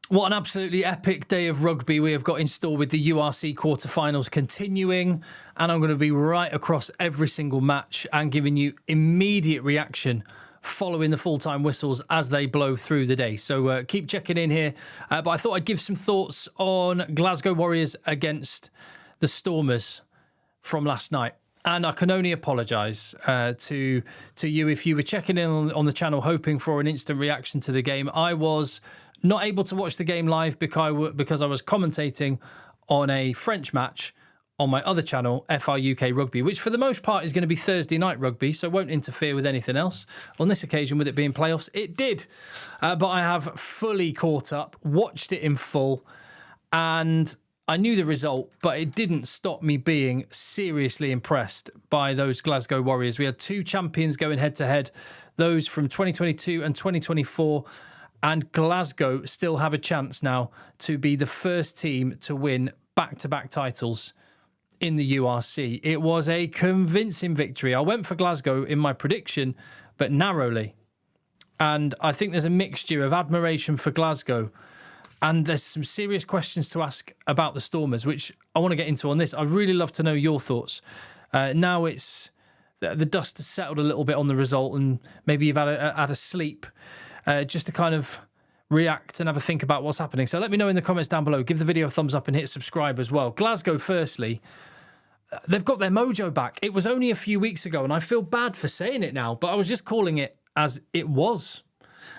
What an absolutely epic day of rugby we have got in store with the URC Quarter Finals continuing. And I'm going to be right across every single match and giving you immediate reaction following the full-time whistles as they blow through the day. So keep checking in here. But I thought I'd give some thoughts on Glasgow Warriors against the Stormers from last night. And I can only apologise to you if you were checking in on the channel hoping for an instant reaction to the game. I was not able to watch the game live because I was commentating on a French match on my other channel, FR UK Rugby, which for the most part is going to be Thursday night rugby, so it won't interfere with anything else. On this occasion, with it being playoffs, it did. But I have fully caught up, watched it in full, and I knew the result, but it didn't stop me being seriously impressed by those Glasgow Warriors. We had two champions going head-to-head, those from 2022 and 2024, and Glasgow still have a chance now to be the first team to win back-to-back titles in the URC. It was a convincing victory. I went for Glasgow in my prediction, but narrowly. And I think there's a mixture of admiration for Glasgow, and there's some serious questions to ask about the Stormers, which I want to get into on this. I'd really love to know your thoughts. Now it's the dust has settled a little bit on the result, and maybe you've had a sleep just to kind of react and have a think about what's happening. So let me know in the comments down below. Give the video a thumbs up and hit subscribe as well. Glasgow, firstly, they've got their mojo back. It was only a few weeks ago, and I feel bad for saying it now, but I was just calling it as it was.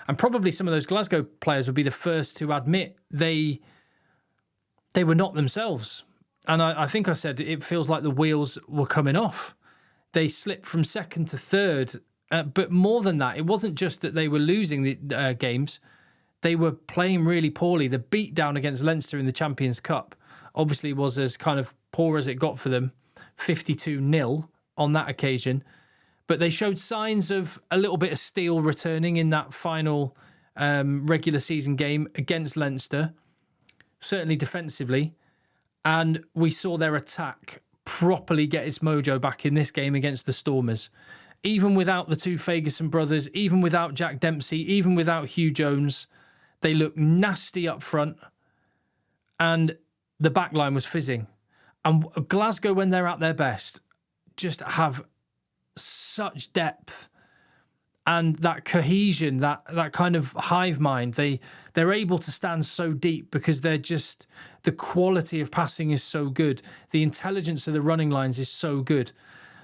And probably some of those Glasgow players would be the first to admit they were not themselves. And I think I said it feels like the wheels were coming off. They slipped from second to third. But more than that, it wasn't just that they were losing the games. They were playing really poorly. The beatdown against Leinster in the Champions Cup obviously was as kind of poor as it got for them, 52-0 on that occasion. But they showed signs of a little bit of steel returning in that final regular season game against Leinster, certainly defensively. And we saw their attack properly get its mojo back in this game against the Stormers. Even without the two Ferguson brothers, even without Jack Dempsey, even without Hugh Jones, they looked nasty up front, and the back line was fizzing. And Glasgow, when they're at their best, just have such depth and that cohesion, that kind of hive mind. They're able to stand so deep because they're just, the quality of passing is so good. The intelligence of the running lines is so good.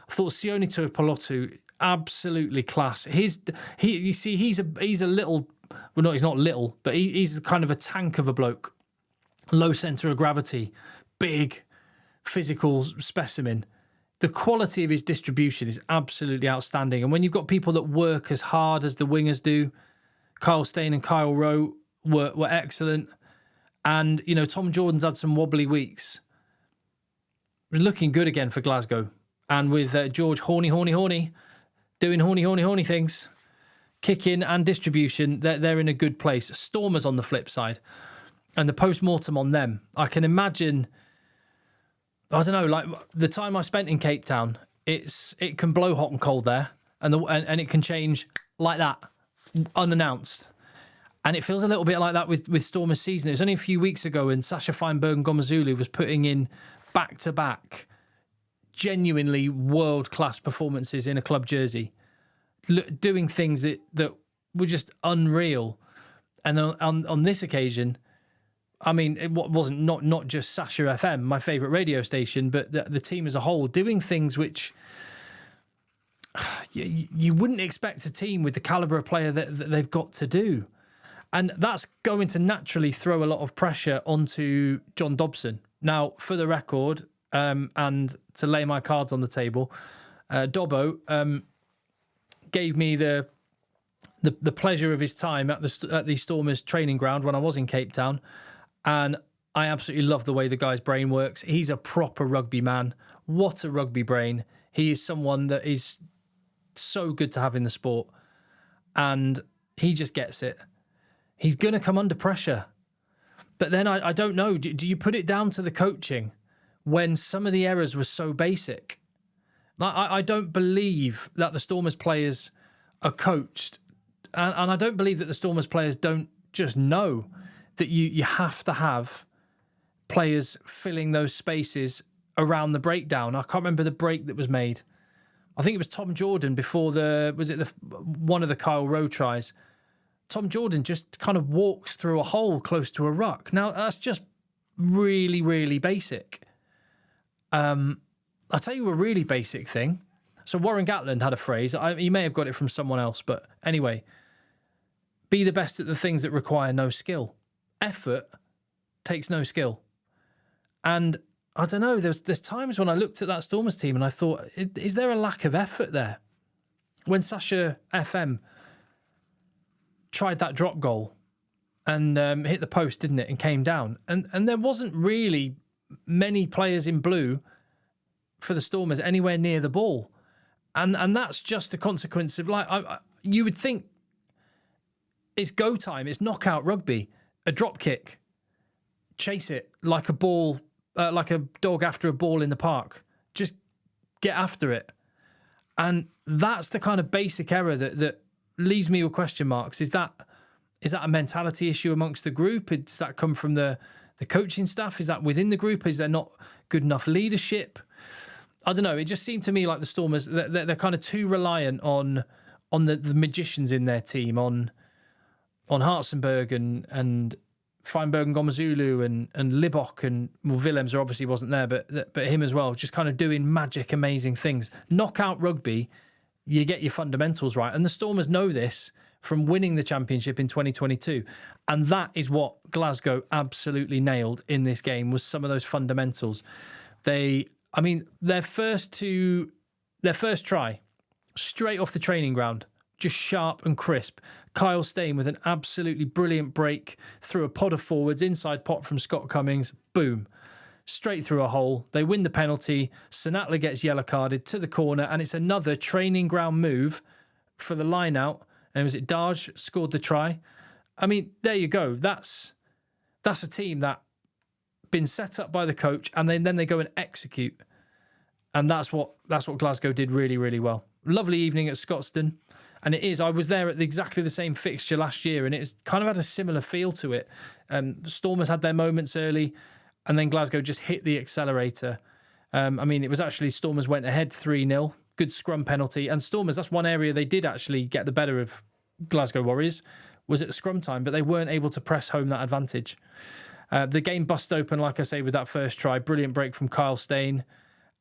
I thought Sione Tuipulotu, absolutely class. He's a little, well, no, he's not little, but he's kind of a tank of a bloke. Low centre of gravity, big, physical specimen. The quality of his distribution is absolutely outstanding. And when you've got people that work as hard as the wingers do, Kyle Steyn and Kyle Rowe were excellent. And, you know, Tom Jordan's had some wobbly weeks. It was looking good again for Glasgow. And with George horny doing horny things, kicking and distribution, they're in a good place. Stormers on the flip side, and the post-mortem on them. I can imagine, I don't know, like the time I spent in Cape Town, it can blow hot and cold there, and it can change like that, unannounced. And it feels a little bit like that with Stormers season. It was only a few weeks ago when Sasha Feinberg-Ngomazulu was putting in back-to-back genuinely world-class performances in a club jersey, doing things that were just unreal. And on this occasion, I mean, it wasn't not just Sasha FM, my favourite radio station, but the team as a whole, doing things which you wouldn't expect a team with the calibre of player that they've got to do. And that's going to naturally throw a lot of pressure onto John Dobson. Now, for the record, and to lay my cards on the table, Dobbo gave me the pleasure of his time at the Stormers training ground when I was in Cape Town, and I absolutely love the way the guy's brain works. He's a proper rugby man. What a rugby brain. He is someone that is so good to have in the sport, and he just gets it. He's going to come under pressure. But then I don't know, do you put it down to the coaching when some of the errors were so basic? I don't believe that the Stormers players are coached, and I don't believe that the Stormers players don't just know. that you have to have players filling those spaces around the breakdown. I can't remember the break that was made. I think it was Tom Jordan before one of the Kyle Rowe tries. Tom Jordan just kind of walks through a hole close to a ruck. Now, that's just really, really basic. I'll tell you a really basic thing. So Warren Gatland had a phrase. He may have got it from someone else, but anyway, be the best at the things that require no skill. Effort takes no skill. And I don't know, there's times when I looked at that Stormers team and I thought, is there a lack of effort there? When Sasha FM tried that drop goal and hit the post, didn't it, and came down. And there wasn't really many players in blue for the Stormers anywhere near the ball. And that's just a consequence of, you would think it's go time, it's knockout rugby, a drop kick, chase it like a ball, like a dog after a ball in the park. Just get after it. And that's the kind of basic error that leaves me with question marks. Is that a mentality issue amongst the group? Does that come from the coaching staff? Is that within the group? Is there not good enough leadership? I don't know. It just seemed to me like the Stormers, they're kind of too reliant on the magicians in their team, on Hartzenberg and Feinberg and Gomezulu and Libok and Willems obviously wasn't there, but him as well, just kind of doing magic, amazing things. Knockout rugby, you get your fundamentals right. And the Stormers know this from winning the championship in 2022. And that is what Glasgow absolutely nailed in this game, was some of those fundamentals. Their first try, straight off the training ground, just sharp and crisp. Kyle Steyn with an absolutely brilliant break through a pod of forwards, inside pot from Scott Cummings, boom, straight through a hole. They win the penalty. Sinatla gets yellow carded to the corner, and it's another training ground move for the line out. And was it Darge scored the try? I mean, there you go. That's a team that been set up by the coach, and then they go and execute. And that's what Glasgow did really, really well. Lovely evening at Scotstoun. And it is, I was there at exactly the same fixture last year, and it's kind of had a similar feel to it. Stormers had their moments early, and then Glasgow just hit the accelerator. It was actually Stormers went ahead 3-0, good scrum penalty. And Stormers, that's one area they did actually get the better of Glasgow Warriors, was at the scrum time, but they weren't able to press home that advantage. The game bust open, like I say, with that first try. Brilliant break from Kyle Steyn.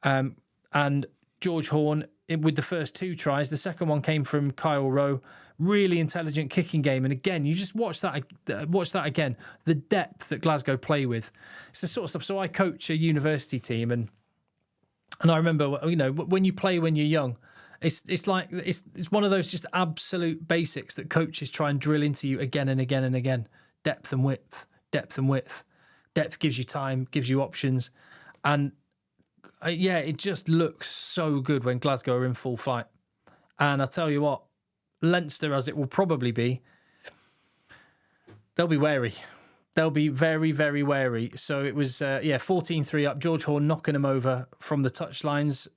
And George Horn with the first two tries. The second one came from Kyle Rowe. Really intelligent kicking game. And again, you just watch that again. The depth that Glasgow play with. It's the sort of stuff. So I coach a university team, and I remember, when you play when you're young, it's one of those just absolute basics that coaches try and drill into you again and again and again. Depth and width. Depth and width. Depth gives you time, gives you options. And it just looks so good when Glasgow are in full flight. And I'll tell you what, Leinster, as it will probably be, they'll be wary. They'll be very, very wary. So it was, 14-3 up. George Horn knocking them over from the touchlines.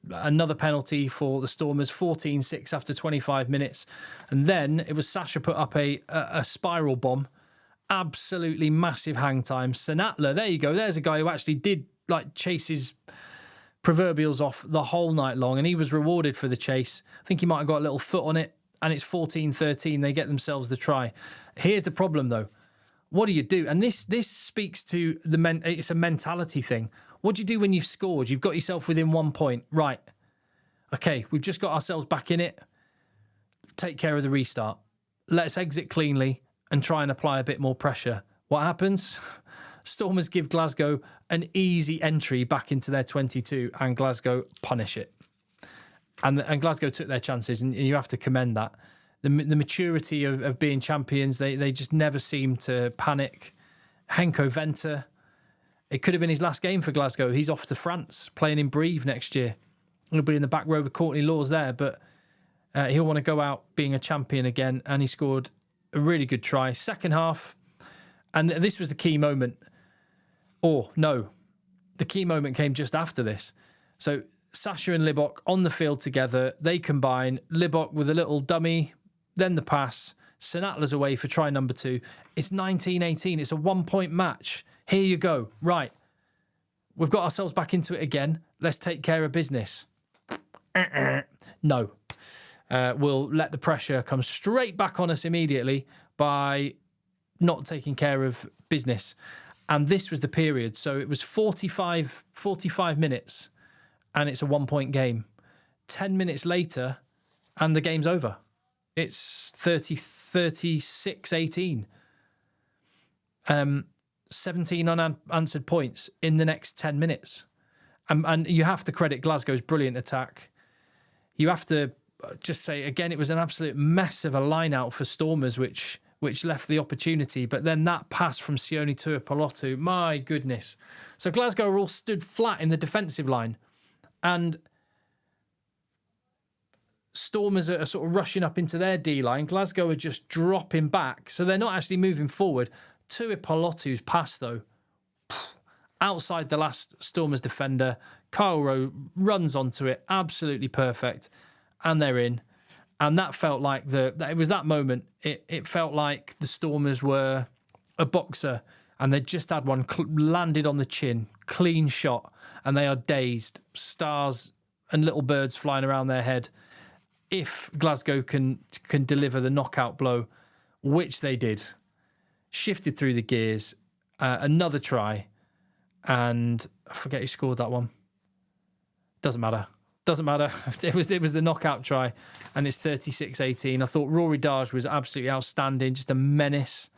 Another penalty for the Stormers, 14-6 after 25 minutes. And then it was Sasha put up a spiral bomb. Absolutely massive hang time. Sinatla, there you go. There's a guy who actually did chase his proverbials off the whole night long, and he was rewarded for the chase. I think he might have got a little foot on it, and it's 14-13. They get themselves the try. Here's the problem, though. What do you do? And this speaks to it's a mentality thing. What do you do when you've scored? You've got yourself within 1 point. Right. Okay, we've just got ourselves back in it. Take care of the restart. Let's exit cleanly and try and apply a bit more pressure. What happens? Stormers give Glasgow an easy entry back into their 22, and Glasgow punish it. And Glasgow took their chances, and you have to commend that. The maturity of being champions, they just never seem to panic. Henko Venter, it could have been his last game for Glasgow. He's off to France, playing in Brive next year. He'll be in the back row with Courtney Laws there, but he'll want to go out being a champion again, and he scored a really good try. Second half, and this was the key moment. Or, no, the key moment came just after this. So Sasha and Libok on the field together. They combine. Libok with a little dummy, then the pass. St Atlas away for try number 2. It's 19-18. It's a 1-point match. Here you go. Right. We've got ourselves back into it again. Let's take care of business. No. We'll let the pressure come straight back on us immediately by not taking care of business. And this was the period. So it was 45 minutes and it's a 1-point game. 10 minutes later and the game's over. It's 36-18. 17 unanswered points in the next 10 minutes. And you have to credit Glasgow's brilliant attack. You have to just say, again, it was an absolute mess of a line-out for Stormers, which left the opportunity. But then that pass from Sione to Palotu, my goodness. So Glasgow are all stood flat in the defensive line. And Stormers are sort of rushing up into their D-line. Glasgow are just dropping back. So they're not actually moving forward. Tuipulotu's pass, though, outside the last Stormers defender. Kyle Rowe runs onto it. Absolutely perfect. And they're in. And that felt like it was that moment. It felt like the Stormers were a boxer and they just had one landed on the chin. Clean shot. And they are dazed. Stars and little birds flying around their head. If Glasgow can deliver the knockout blow, which they did, shifted through the gears, another try, and I forget who scored that one. Doesn't matter. It was the knockout try, and it's 36-18. I thought Rory Darge was absolutely outstanding, just a menace,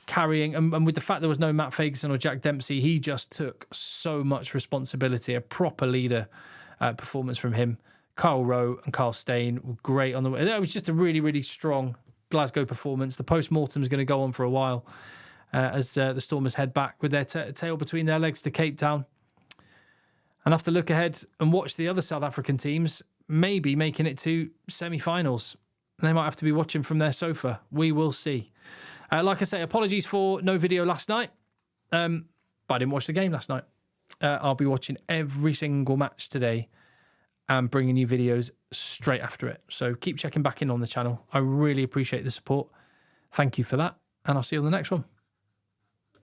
carrying, and with the fact there was no Matt Fagerson or Jack Dempsey, he just took so much responsibility, a proper leader performance from him. Kyle Rowe and Carl Stain were great on the way. It was just a really, really strong Glasgow performance. The post-mortem is going to go on for a while as the Stormers head back with their tail between their legs to Cape Town. And have to look ahead and watch the other South African teams maybe making it to semi-finals. They might have to be watching from their sofa. We will see. Like I say, apologies for no video last night. But I didn't watch the game last night. I'll be watching every single match today and bringing you videos straight after it. So keep checking back in on the channel. I really appreciate the support. Thank you for that. And I'll see you on the next one.